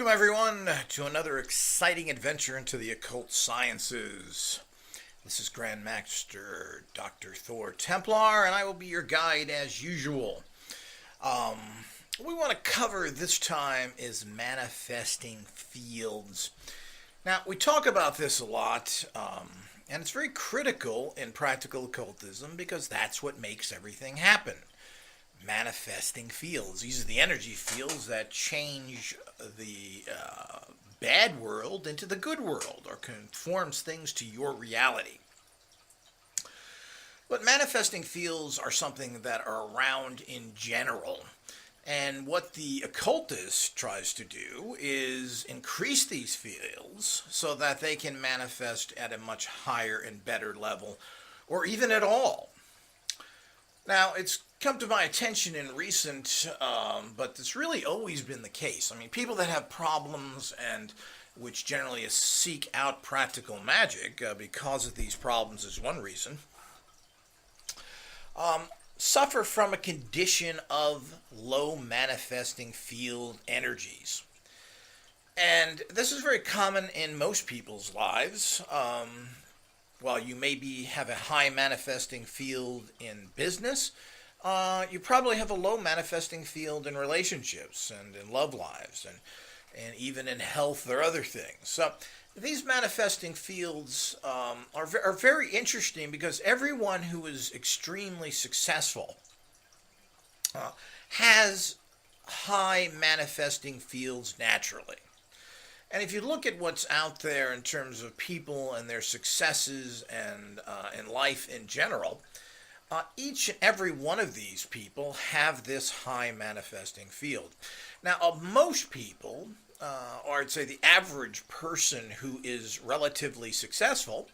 Welcome, everyone, to another exciting adventure into the occult sciences. This is Grand Master Dr. Thor Templar, and I will be your guide as usual. Um, what we want to cover this time is manifesting fields. Now, we talk about this a lot, and it's very critical in practical occultism because that's what makes everything happen. Manifesting fields. These are the energy fields that change the bad world into the good world or conforms things to your reality. But manifesting fields are something that are around in general. And what the occultist tries to do is increase these fields so that they can manifest at a much higher and better level, or even at all. Now, it's come to my attention in recent, but it's really always been the case. I mean, people that have problems and which generally seek out practical magic because of these problems is one reason, suffer from a condition of low manifesting field energies. And this is very common in most people's lives. While you maybe have a high manifesting field in business, you probably have a low manifesting field in relationships and in love lives and even in health or other things. So these manifesting fields are very interesting because everyone who is extremely successful has high manifesting fields naturally. And if you look at what's out there in terms of people and their successes and in life in general, each and every one of these people have this high manifesting field. Now, most people, or I'd say the average person who is relatively successful,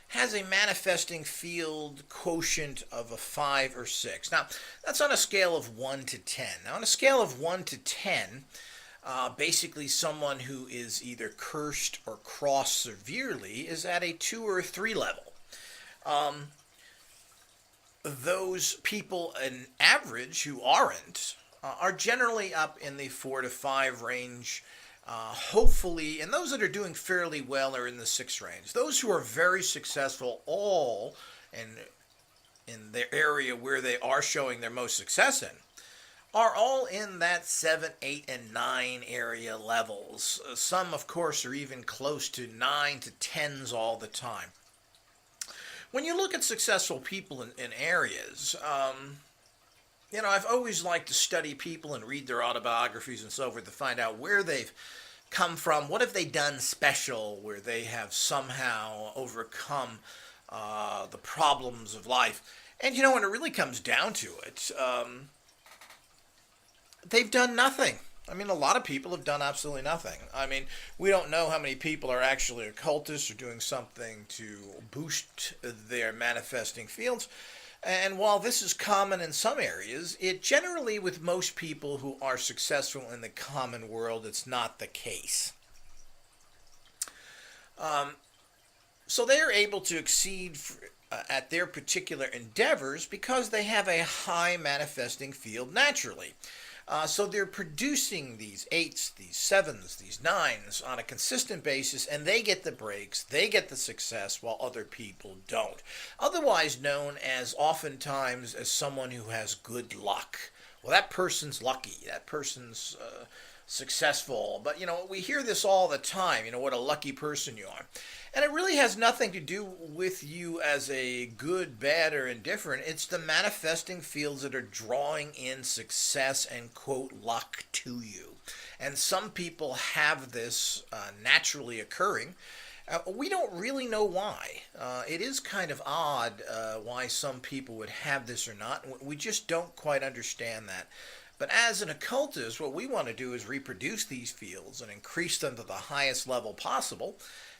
has a manifesting field quotient of a 5 or 6. Now, that's on a scale of 1 to 10. Now, on a scale of 1 to 10, basically someone who is either cursed or crossed severely is at a 2 or a 3 level. Those people, an average, who aren't, are generally up in the 4 to 5 range, hopefully, and those that are doing fairly well are in the 6 range. Those who are very successful, all in their area where they are showing their most success in, are all in that 7, 8, and 9 area levels. Some, of course, are even close to 9 to 10s all the time. When you look at successful people in areas, I've always liked to study people and read their autobiographies and so forth to find out where they've come from, what have they done special, where they have somehow overcome the problems of life. And, when it really comes down to it, they've done nothing. I mean, a lot of people have done absolutely nothing. I mean, we don't know how many people are actually occultists or doing something to boost their manifesting fields. And while this is common in some areas, it generally, with most people who are successful in the common world, it's not the case. So they are able to exceed at their particular endeavors because they have a high manifesting field naturally. So they're producing these 8s, these 7s, these 9s on a consistent basis, and they get the breaks, they get the success, while other people don't. Otherwise known as oftentimes as someone who has good luck. Well, that person's lucky, that person's successful. But, we hear this all the time, what a lucky person you are. And it really has nothing to do with you as a good, bad, or indifferent. It's the manifesting fields that are drawing in success and, quote, luck to you. And some people have this naturally occurring. We don't really know why. It is kind of odd why some people would have this or not. We just don't quite understand that. But as an occultist, what we want to do is reproduce these fields and increase them to the highest level possible,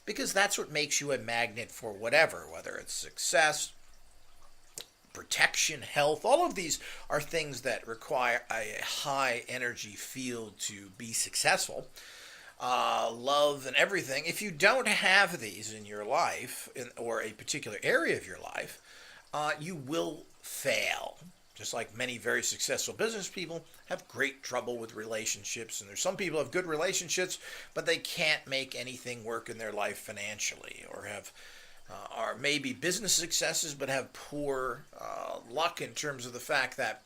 because that's what makes you a magnet for whatever, whether it's success, protection, health. All of these are things that require a high energy field to be successful. Love and everything. If you don't have these in your life, or a particular area of your life, you will fail. just like many very successful business people, have great trouble with relationships. And there's some people who have good relationships, but they can't make anything work in their life financially, or have are maybe business successes, but have poor luck in terms of the fact that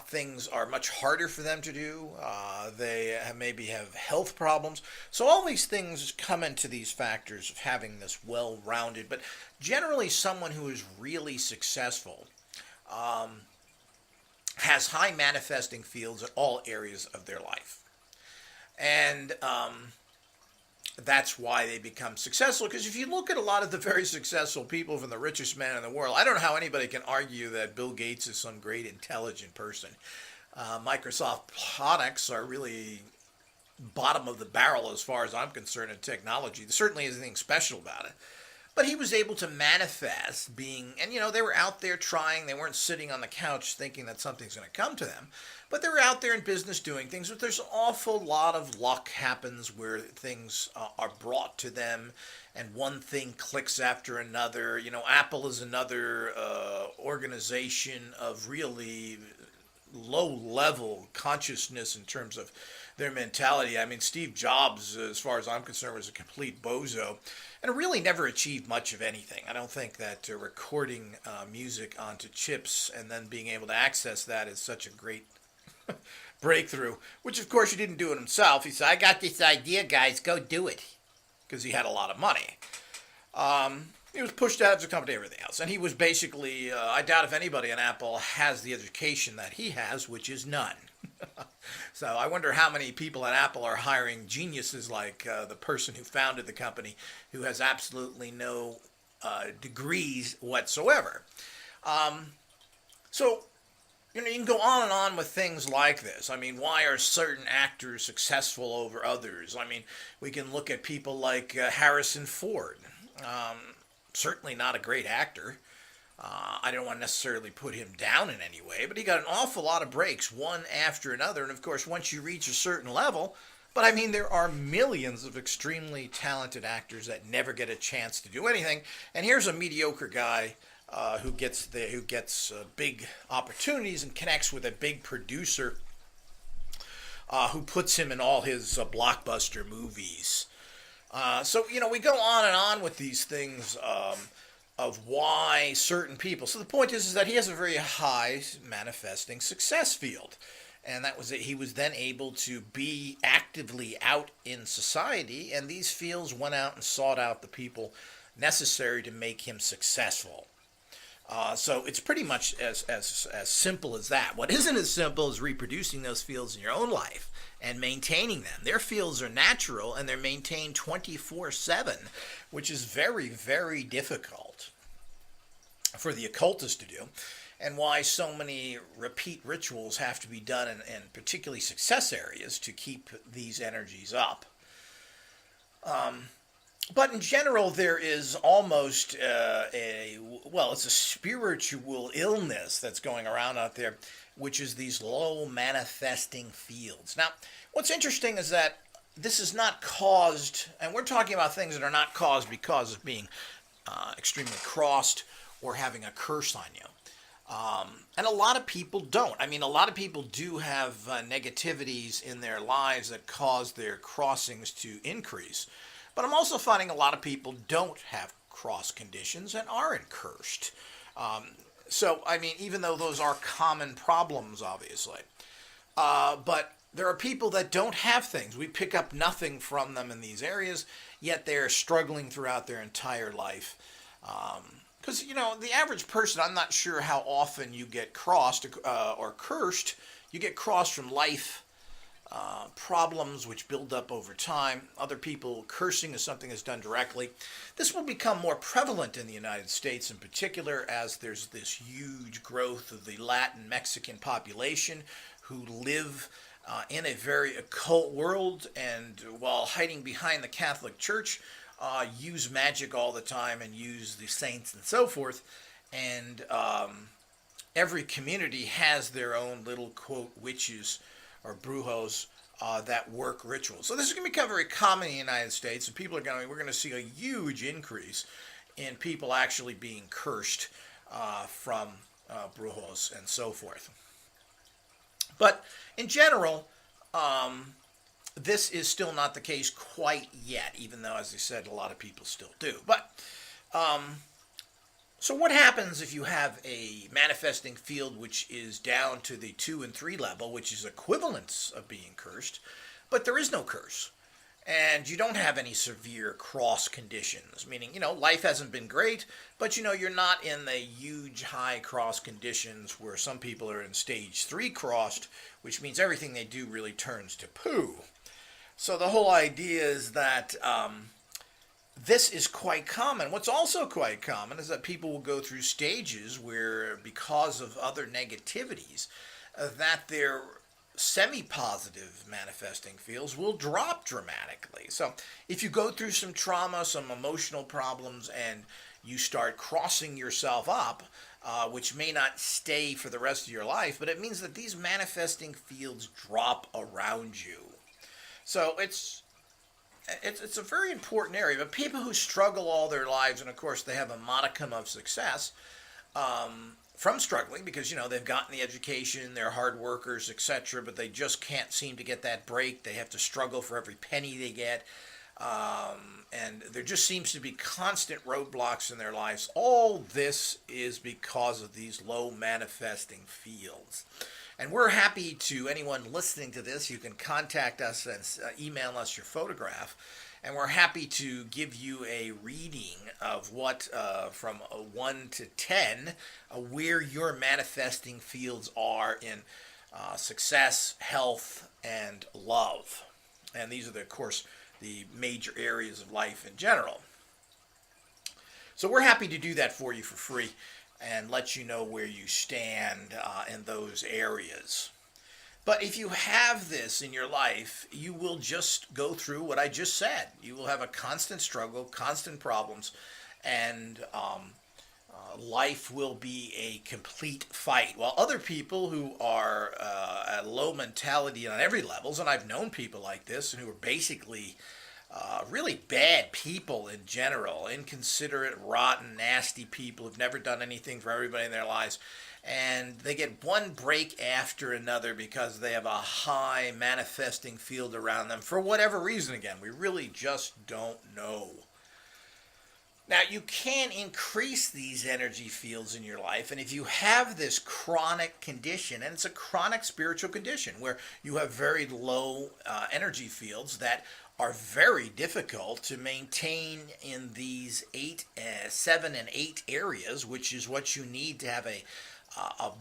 things are much harder for them to do. They maybe have health problems. So all these things come into these factors of having this well-rounded, but generally someone who is really successful has high manifesting fields in all areas of their life. And that's why they become successful. Because if you look at a lot of the very successful people from the richest men in the world, I don't know how anybody can argue that Bill Gates is some great intelligent person. Microsoft products are really bottom of the barrel as far as I'm concerned in technology. There certainly isn't anything special about it. But he was able to manifest being, and they were out there trying. They weren't sitting on the couch thinking that something's going to come to them. But they were out there in business doing things. But there's an awful lot of luck happens where things are brought to them, and one thing clicks after another. Apple is another organization of really low-level consciousness in terms of their mentality. I mean, Steve Jobs, as far as I'm concerned, was a complete bozo and really never achieved much of anything. I don't think that recording music onto chips and then being able to access that is such a great breakthrough, which of course he didn't do it himself. He said, I got this idea, guys, go do it, because he had a lot of money. He was pushed out of the company, everything else. And he was basically, I doubt if anybody in Apple has the education that he has, which is none. So I wonder how many people at Apple are hiring geniuses like the person who founded the company, who has absolutely no degrees whatsoever. So you can go on and on with things like this. I mean, why are certain actors successful over others? I mean, we can look at people like Harrison Ford. Certainly not a great actor. I don't want to necessarily put him down in any way, but he got an awful lot of breaks, one after another. And of course, once you reach a certain level, but I mean, there are millions of extremely talented actors that never get a chance to do anything. And here's a mediocre guy who gets big opportunities and connects with a big producer who puts him in all his blockbuster movies. So we go on and on with these things of why certain people. So the point is that he has a very high manifesting success field. And that was it. He was then able to be actively out in society, and these fields went out and sought out the people necessary to make him successful. So it's pretty much as simple as that. What isn't as simple is reproducing those fields in your own life and maintaining them. Their fields are natural and they're maintained 24/7, which is very, very difficult for the occultist to do, and why so many repeat rituals have to be done in particularly success areas to keep these energies up. But in general, there is almost it's a spiritual illness that's going around out there, which is these low manifesting fields. Now, what's interesting is that this is not caused, and we're talking about things that are not caused because of being extremely crossed or having a curse on you. And a lot of people don't. I mean, a lot of people do have negativities in their lives that cause their crossings to increase. But I'm also finding a lot of people don't have cross conditions and aren't cursed. So, I mean, even though those are common problems, obviously. But there are people that don't have things. We pick up nothing from them in these areas, yet they're struggling throughout their entire life. Because, the average person, I'm not sure how often you get crossed or cursed. You get crossed from life problems which build up over time. Other people cursing is something that's done directly. This will become more prevalent in the United States in particular as there's this huge growth of the Latin Mexican population who live in a very occult world, and while hiding behind the Catholic Church, use magic all the time and use the saints and so forth. And every community has their own little, quote, witches or brujos that work rituals. So this is going to become very common in the United States, and we're going to see a huge increase in people actually being cursed from brujos, and so forth. But in general, this is still not the case quite yet, even though, as I said, a lot of people still do. But so what happens if you have a manifesting field which is down to the 2 and 3 level, which is equivalence of being cursed, but there is no curse? And you don't have any severe cross conditions, meaning, life hasn't been great, but, you're not in the huge high cross conditions where some people are in stage 3 crossed, which means everything they do really turns to poo. So the whole idea is that this is quite common. What's also quite common is that people will go through stages where, because of other negativities, that their semi-positive manifesting fields will drop dramatically. So if you go through some trauma, some emotional problems, and you start crossing yourself up, which may not stay for the rest of your life, but it means that these manifesting fields drop around you. So it's a very important area. But people who struggle all their lives, and of course they have a modicum of success, from struggling because they've gotten the education, they're hard workers, etc., but they just can't seem to get that break. They have to struggle for every penny they get, and there just seems to be constant roadblocks in their lives. All this is because of these low manifesting fields. And we're happy to anyone listening to this. You can contact us and email us your photograph. And we're happy to give you a reading of what, from 1 to 10, where your manifesting fields are in success, health, and love. And these are, of course, the major areas of life in general. So we're happy to do that for you for free and let you know where you stand in those areas. But if you have this in your life, you will just go through what I just said. You will have a constant struggle, constant problems, and life will be a complete fight. While other people who are at low mentality on every levels, and I've known people like this, and who are basically really bad people in general, inconsiderate, rotten, nasty people who've never done anything for everybody in their lives, and they get one break after another because they have a high manifesting field around them for whatever reason. Again, we really just don't know. Now, you can increase these energy fields in your life, and if you have this chronic condition, and it's a chronic spiritual condition where you have very low energy fields that are very difficult to maintain in these 7 and 8 areas, which is what you need to have a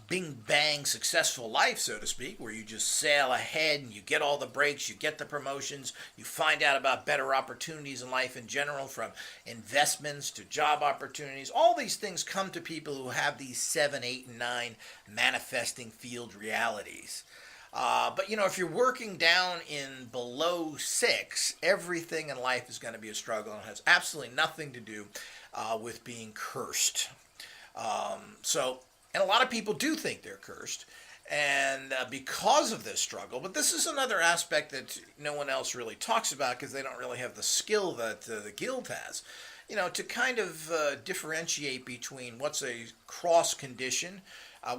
bing bang successful life, so to speak, where you just sail ahead and you get all the breaks, you get the promotions, you find out about better opportunities in life in general, from investments to job opportunities. All these things come to people who have these 7, 8, and 9 manifesting field realities. But if you're working down in below 6, everything in life is going to be a struggle, and it has absolutely nothing to do with being cursed. And a lot of people do think they're cursed, and because of this struggle. But this is another aspect that no one else really talks about because they don't really have the skill that the guild has. To kind of differentiate between what's a cross condition,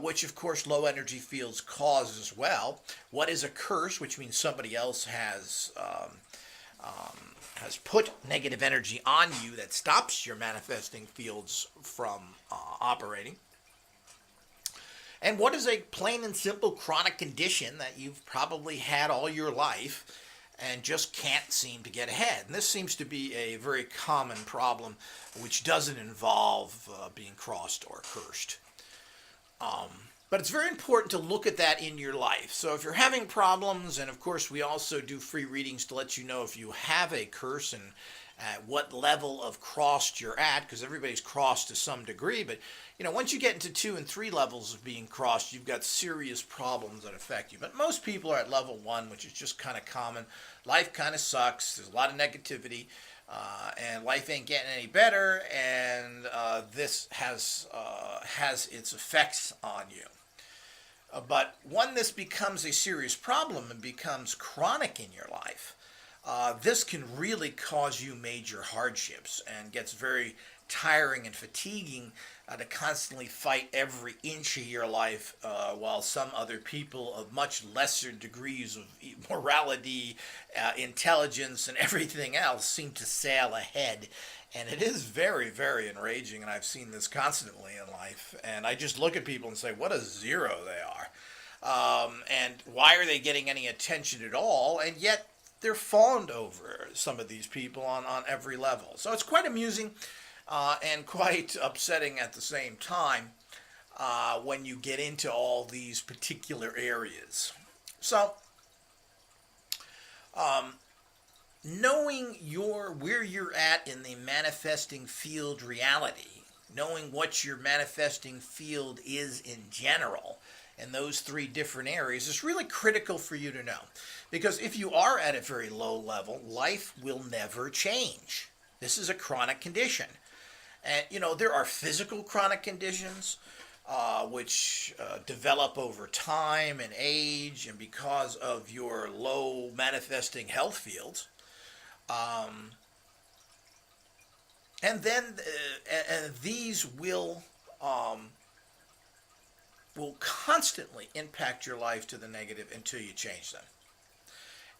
which of course low energy fields cause as well. What is a curse, which means somebody else has put negative energy on you that stops your manifesting fields from operating. And what is a plain and simple chronic condition that you've probably had all your life and just can't seem to get ahead? And this seems to be a very common problem which doesn't involve being crossed or cursed. But it's very important to look at that in your life. So if you're having problems, and of course we also do free readings to let you know if you have a curse and at what level of crossed you're at, because everybody's crossed to some degree. But once you get into 2 and 3 levels of being crossed, you've got serious problems that affect you. But most people are at level 1, which is just kind of common. Life kind of sucks. There's a lot of negativity, and life ain't getting any better. And this has its effects on you. But when this becomes a serious problem and becomes chronic in your life, this can really cause you major hardships and gets very tiring and fatiguing to constantly fight every inch of your life, while some other people of much lesser degrees of morality, intelligence, and everything else seem to sail ahead. And it is very, very enraging, and I've seen this constantly in life. And I just look at people and say, what a zero they are. And why are they getting any attention at all? And yet they're fawned over, some of these people, on every level. So it's quite amusing and quite upsetting at the same time when you get into all these particular areas. So, knowing where you're at in the manifesting field reality, knowing what your manifesting field is in general, in those three different areas is really critical for you to know. Because if you are at a very low level, life will never change. This is a chronic condition. And, there are physical chronic conditions which develop over time and age and because of your low manifesting health fields. And then these will constantly impact your life to the negative until you change them.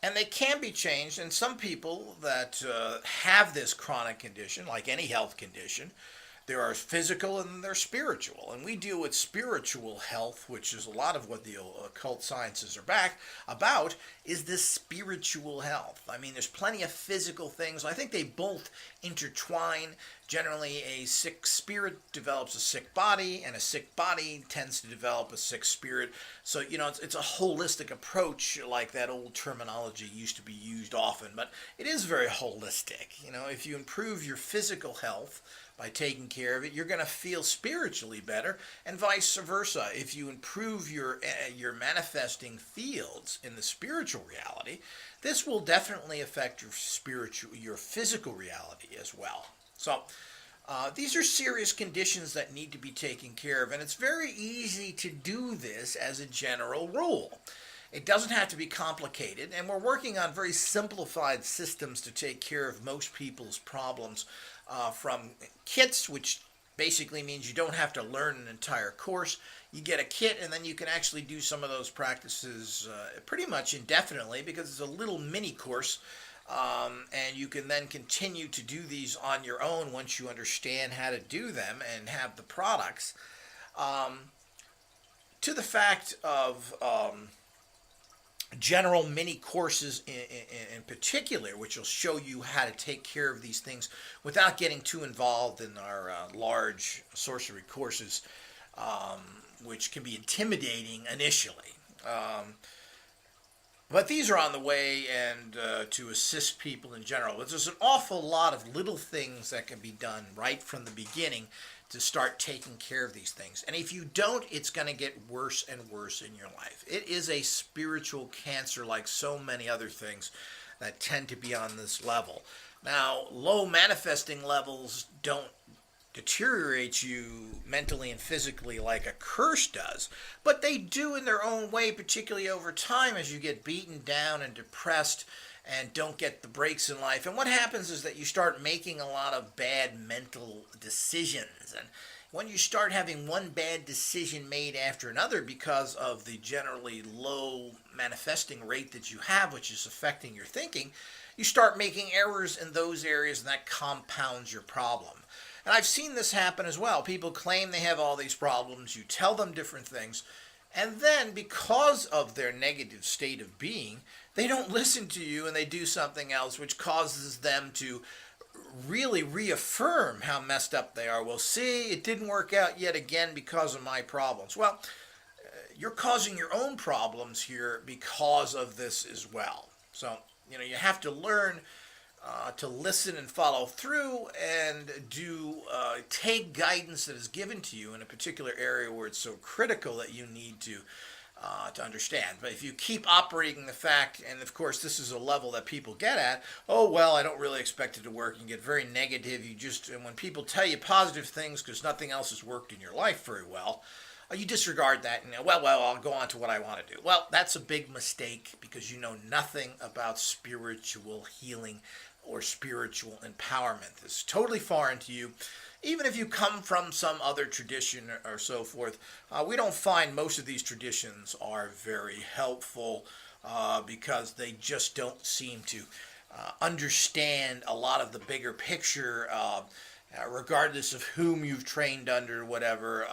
And they can be changed, and some people that have this chronic condition, like any health condition, there are physical and there's spiritual. And we deal with spiritual health, which is a lot of what the occult sciences are about, is this spiritual health. I mean, there's plenty of physical things. I think they both intertwine. Generally, a sick spirit develops a sick body, and a sick body tends to develop a sick spirit. So, it's a holistic approach, like that old terminology used to be used often. But it is very holistic. If you improve your physical health by taking care of it, you're going to feel spiritually better, and vice versa. If you improve your manifesting fields in the spiritual reality, this will definitely affect your physical reality as well. So these are serious conditions that need to be taken care of, and it's very easy to do this as a general rule. It doesn't have to be complicated, and we're working on very simplified systems to take care of most people's problems, from kits, which basically means you don't have to learn an entire course. You get a kit, and then you can actually do some of those practices pretty much indefinitely, because it's a little mini course, and you can then continue to do these on your own once you understand how to do them and have the products. To the fact of general mini courses in particular, which will show you how to take care of these things without getting too involved in our large sorcery courses, which can be intimidating initially. But these are on the way, and to assist people in general. But there's an awful lot of little things that can be done right from the beginning to start taking care of these things. And if you don't, it's going to get worse and worse in your life. It is a spiritual cancer, like so many other things that tend to be on this level. Now, low manifesting levels don't deteriorate you mentally and physically like a curse does, but they do in their own way, particularly over time as you get beaten down and depressed and don't get the breaks in life. And what happens is that you start making a lot of bad mental decisions. And when you start having one bad decision made after another because of the generally low manifesting rate that you have, which is affecting your thinking, you start making errors in those areas, and that compounds your problem. And I've seen this happen as well. People claim they have all these problems. You tell them different things. And then, because of their negative state of being, they don't listen to you and they do something else, which causes them to really reaffirm how messed up they are. Well, see, it didn't work out yet again because of my problems. Well, you're causing your own problems here because of this as well. So, you have to learn to listen and follow through, and take guidance that is given to you in a particular area where it's so critical that you need to understand. But if you keep operating the fact, and of course this is a level that people get at, oh well, I don't really expect it to work, and get very negative. And when people tell you positive things because nothing else has worked in your life very well, you disregard that and well, I'll go on to what I want to do. Well, that's a big mistake, because you know nothing about spiritual healing or spiritual empowerment. This is totally foreign to you. Even if you come from some other tradition or so forth, we don't find most of these traditions are very helpful because they just don't seem to understand a lot of the bigger picture. Regardless of whom you've trained under, whatever,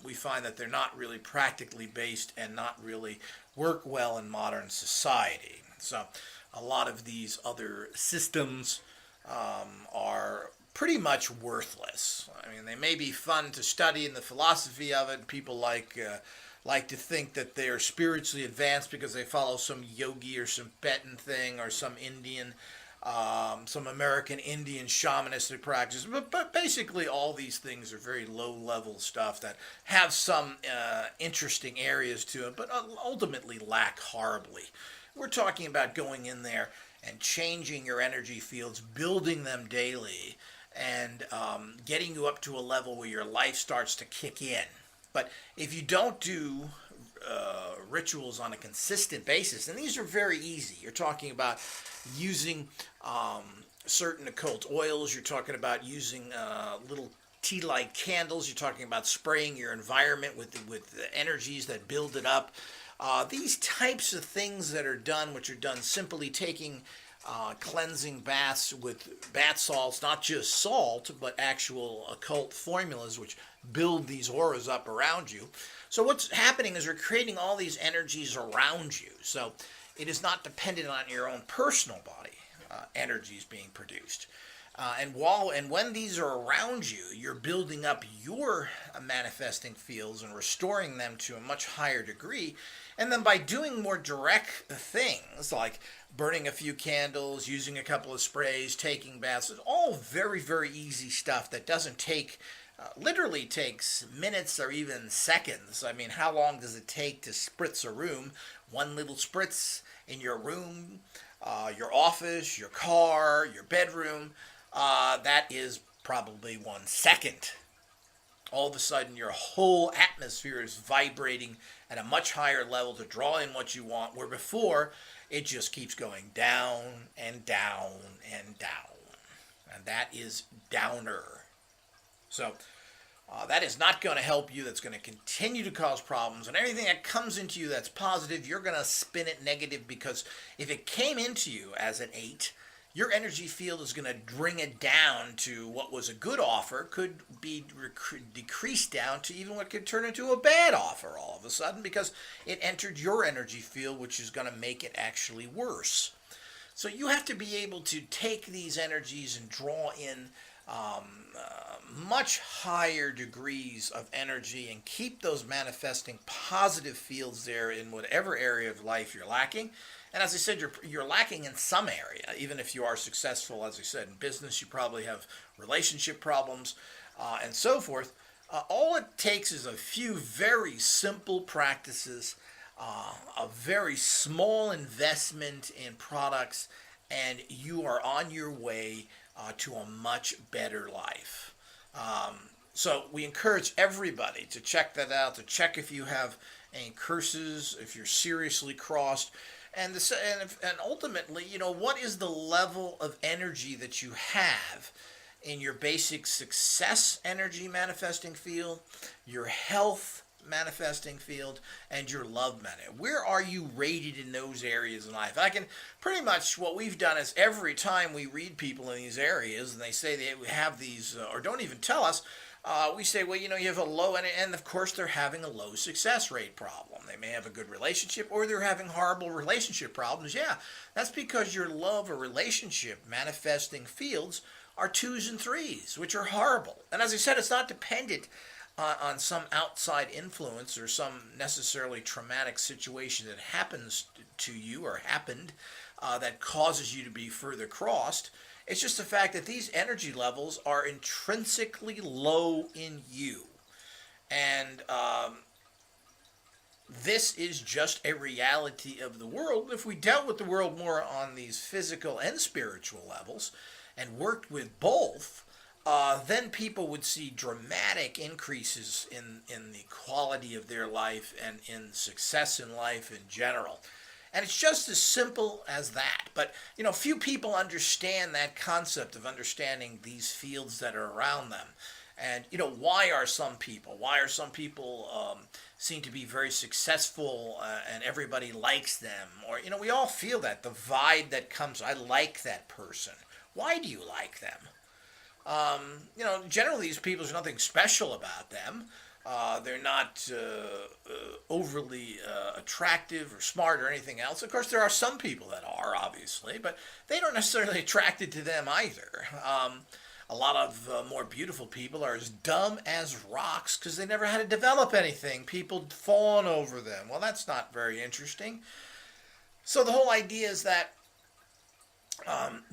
we find that they're not really practically based and not really work well in modern society. So a lot of these other systems are pretty much worthless. I mean, they may be fun to study in the philosophy of it. People like to think that they are spiritually advanced because they follow some yogi or some Tibetan thing or some Indian, some American Indian shamanistic practice. But basically, all these things are very low-level stuff that have some interesting areas to it, but ultimately lack horribly. We're talking about going in there and changing your energy fields, building them daily, and getting you up to a level where your life starts to kick in. But if you don't do rituals on a consistent basis, and these are very easy. You're talking about using certain occult oils. You're talking about using little tea-like candles. You're talking about spraying your environment with the energies that build it up. These types of things that are done, which are done simply taking cleansing baths with bath salts, not just salt, but actual occult formulas which build these auras up around you. So what's happening is we're creating all these energies around you. So it is not dependent on your own personal body energies being produced. And when these are around you, you're building up your manifesting fields and restoring them to a much higher degree. And then by doing more direct things like burning a few candles, using a couple of sprays, taking baths, it's all very, very easy stuff that doesn't take, literally takes minutes or even seconds. I mean, how long does it take to spritz a room? One little spritz in your room, your office, your car, your bedroom. That is probably 1 second. All of a sudden, your whole atmosphere is vibrating at a much higher level to draw in what you want, where before, it just keeps going down and down and down. And that is downer. So, that is not going to help you. That's going to continue to cause problems. And everything that comes into you that's positive, you're going to spin it negative, because if it came into you as an 8, your energy field is going to bring it down to what was a good offer, could be decreased down to even what could turn into a bad offer all of a sudden, because it entered your energy field, which is going to make it actually worse. So you have to be able to take these energies and draw in much higher degrees of energy and keep those manifesting positive fields there in whatever area of life you're lacking. And as I said, you're lacking in some area. Even if you are successful, as I said, in business, you probably have relationship problems and so forth. All it takes is a few very simple practices, a very small investment in products, and you are on your way to a much better life. So we encourage everybody to check that out, to check if you have any curses, if you're seriously crossed. And ultimately, what is the level of energy that you have in your basic success energy manifesting field, your health manifesting field, and your love manifesting? Where are you rated in those areas in life? I can pretty much, what we've done is every time we read people in these areas and they say they have these, or don't even tell us, we say, well, you have a low, and of course they're having a low success rate problem. They may have a good relationship, or they're having horrible relationship problems. Yeah, that's because your love or relationship manifesting fields are 2s and 3s, which are horrible. And as I said, it's not dependent on some outside influence or some necessarily traumatic situation that happens to you or happened that causes you to be further crossed. It's just the fact that these energy levels are intrinsically low in you. And this is just a reality of the world. If we dealt with the world more on these physical and spiritual levels and worked with both, then people would see dramatic increases in the quality of their life and in success in life in general. And it's just as simple as that. But, few people understand that concept of understanding these fields that are around them. And, why are some people seem to be very successful and everybody likes them? Or, we all feel that, the vibe that comes, I like that person. Why do you like them? Generally these people, there's nothing special about them. They're not overly attractive or smart or anything else. Of course, there are some people that are, obviously, but they don't necessarily attracted to them either. A lot of more beautiful people are as dumb as rocks because they never had to develop anything. People fawn over them. Well, that's not very interesting. So the whole idea is that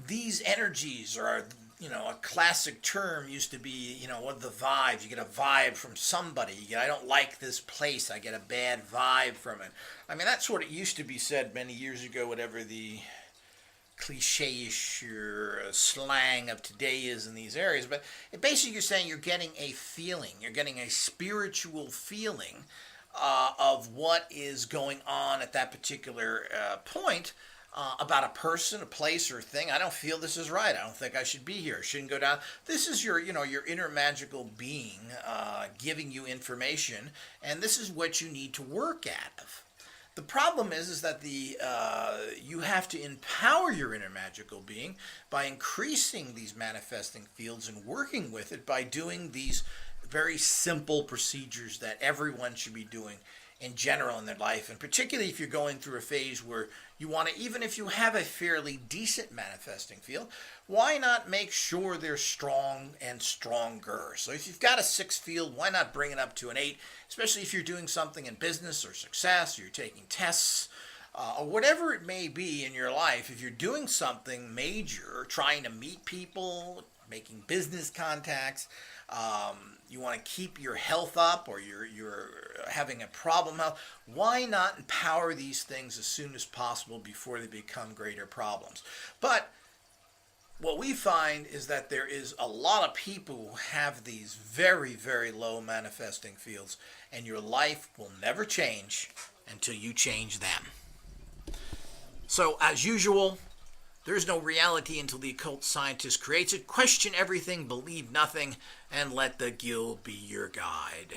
these energies are, a classic term used to be, what are the vibes? You get a vibe from somebody. I don't like this place. I get a bad vibe from it. I mean, that's what it used to be said many years ago, whatever the cliche-ish or slang of today is in these areas. But basically you're saying you're getting a feeling. You're getting a spiritual feeling of what is going on at that particular point. About a person, a place, or a thing. I don't feel this is right. I don't think I should be here. I shouldn't go down. This is your inner magical being giving you information, and this is what you need to work at. The problem is that you have to empower your inner magical being by increasing these manifesting fields and working with it by doing these very simple procedures that everyone should be doing in general in their life, and particularly if you're going through a phase where you want to, even if you have a fairly decent manifesting field, why not make sure they're strong and stronger? So if you've got a 6 field, why not bring it up to an 8, especially if you're doing something in business or success, or you're taking tests, or whatever it may be in your life. If you're doing something major, trying to meet people, making business contacts, you want to keep your health up, or you're having a problem health, why not empower these things as soon as possible before they become greater problems? But what we find is that there is a lot of people who have these very, very low manifesting fields, and your life will never change until you change them. So, as usual, there is no reality until the occult scientist creates it. Question everything, believe nothing, and let the guild be your guide.